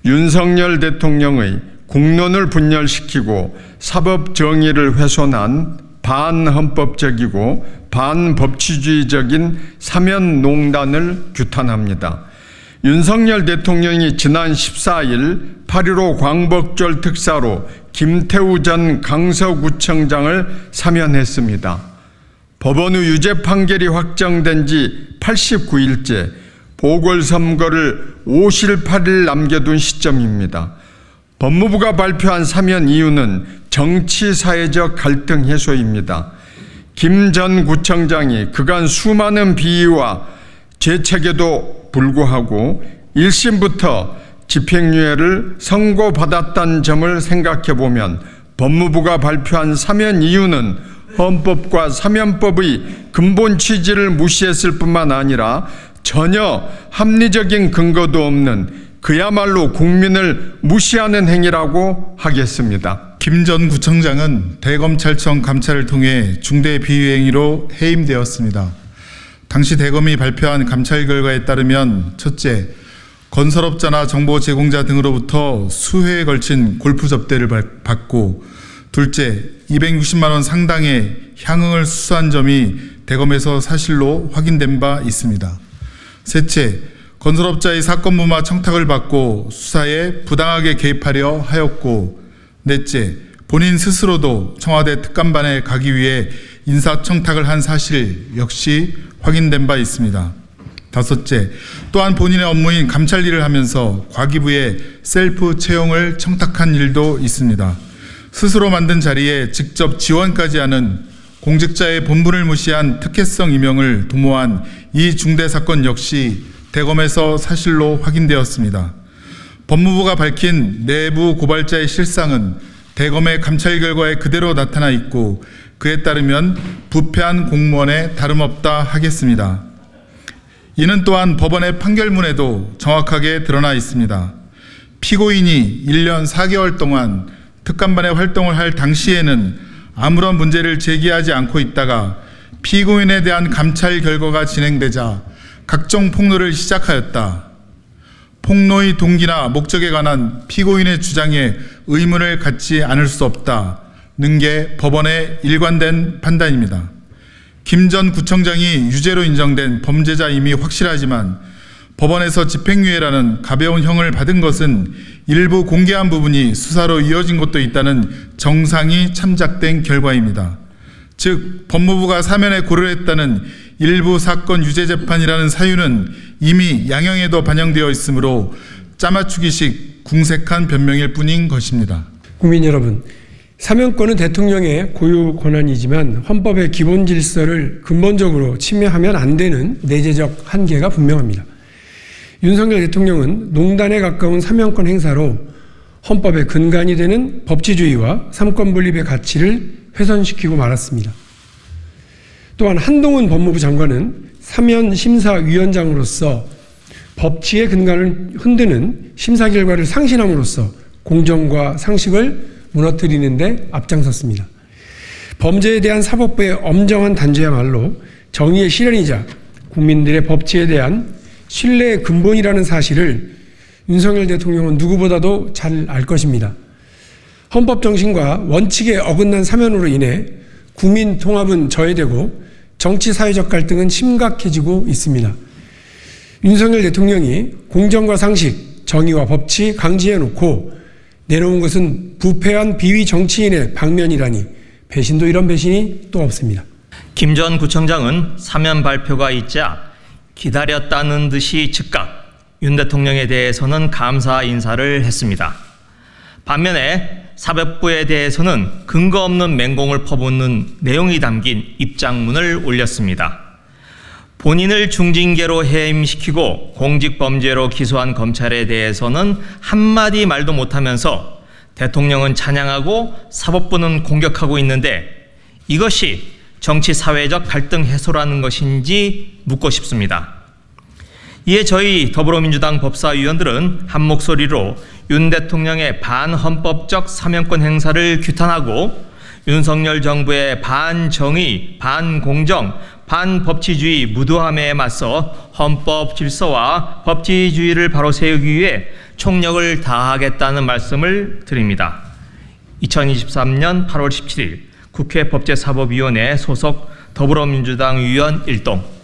윤석열 대통령의 국론을 분열시키고 사법 정의를 훼손한 반헌법적이고 반법치주의적인 사면농단을 규탄합니다. 윤석열 대통령이 지난 14일 8.15 광복절 특사로 김태우 전 강서구청장을 사면했습니다. 법원 후 유죄 판결이 확정된 지 89일째 보궐선거를 5실8일 남겨둔 시점입니다. 법무부가 발표한 사면 이유는 정치사회적 갈등 해소입니다. 김 전 구청장이 그간 수많은 비위와 죄책에도 불구하고 1심부터 집행유예를 선고받았다는 점을 생각해보면 법무부가 발표한 사면 이유는 헌법과 사면법의 근본 취지를 무시했을 뿐만 아니라 전혀 합리적인 근거도 없는 그야말로 국민을 무시하는 행위라고 하겠습니다. 김 전 구청장은 대검찰청 감찰을 통해 중대 비위행위로 해임되었습니다. 당시 대검이 발표한 감찰 결과에 따르면 첫째, 건설업자나 정보 제공자 등으로부터 수회에 걸친 골프 접대를 받고 둘째, 260만 원 상당의 향응을 수수한 점이 대검에서 사실로 확인된 바 있습니다. 셋째, 건설업자의 사건무마 청탁을 받고 수사에 부당하게 개입하려 하였고 넷째, 본인 스스로도 청와대 특감반에 가기 위해 인사청탁을 한 사실 역시 확인된 바 있습니다. 다섯째, 또한 본인의 업무인 감찰 일을 하면서 과기부에 셀프 채용을 청탁한 일도 있습니다. 스스로 만든 자리에 직접 지원까지 하는 공직자의 본분을 무시한 특혜성 임명을 도모한 이 중대사건 역시 대검에서 사실로 확인되었습니다. 법무부가 밝힌 내부 고발자의 실상은 대검의 감찰 결과에 그대로 나타나 있고 그에 따르면 부패한 공무원에 다름없다 하겠습니다. 이는 또한 법원의 판결문에도 정확하게 드러나 있습니다. 피고인이 1년 4개월 동안 특감반의 활동을 할 당시에는 아무런 문제를 제기하지 않고 있다가 피고인에 대한 감찰 결과가 진행되자 각종 폭로를 시작하였다. 폭로의 동기나 목적에 관한 피고인의 주장에 의문을 갖지 않을 수 없다는 게 법원의 일관된 판단입니다. 김 전 구청장이 유죄로 인정된 범죄자임이 확실하지만 법원에서 집행유예라는 가벼운 형을 받은 것은 일부 공개한 부분이 수사로 이어진 것도 있다는 정상이 참작된 결과입니다. 즉 법무부가 사면에 고려했다는 일부 사건 유죄 재판이라는 사유는 이미 양형에도 반영되어 있으므로 짜맞추기식 궁색한 변명일 뿐인 것입니다. 국민 여러분, 사면권은 대통령의 고유 권한이지만 헌법의 기본 질서를 근본적으로 침해하면 안 되는 내재적 한계가 분명합니다. 윤석열 대통령은 농단에 가까운 사면권 행사로 헌법의 근간이 되는 법치주의와 삼권분립의 가치를 훼손시키고 말았습니다. 또한 한동훈 법무부 장관은 사면심사위원장으로서 법치의 근간을 흔드는 심사 결과를 상신함으로써 공정과 상식을 무너뜨리는 데 앞장섰습니다. 범죄에 대한 사법부의 엄정한 단죄야말로 정의의 실현이자 국민들의 법치에 대한 신뢰의 근본이라는 사실을 윤석열 대통령은 누구보다도 잘 알 것입니다. 헌법 정신과 원칙에 어긋난 사면으로 인해 국민 통합은 저해되고 정치 사회적 갈등은 심각해지고 있습니다. 윤석열 대통령이 공정과 상식, 정의와 법치 강지해놓고 내놓은 것은 부패한 비위 정치인의 방면이라니 배신도 이런 배신이 또 없습니다. 김 전 구청장은 사면 발표가 있자 기다렸다는 듯이 즉각 윤 대통령에 대해서는 감사 인사를 했습니다. 반면에 사법부에 대해서는 근거 없는 맹공을 퍼붓는 내용이 담긴 입장문을 올렸습니다. 본인을 중징계로 해임시키고 공직범죄로 기소한 검찰에 대해서는 한마디 말도 못하면서 대통령은 찬양하고 사법부는 공격하고 있는데 이것이 정치사회적 갈등 해소라는 것인지 묻고 싶습니다. 이에 저희 더불어민주당 법사위원들은 한 목소리로 윤 대통령의 반헌법적 사면권 행사를 규탄하고 윤석열 정부의 반정의, 반공정, 반법치주의 무도함에 맞서 헌법 질서와 법치주의를 바로 세우기 위해 총력을 다하겠다는 말씀을 드립니다. 2023년 8월 17일 국회 법제사법위원회 소속 더불어민주당 의원 1동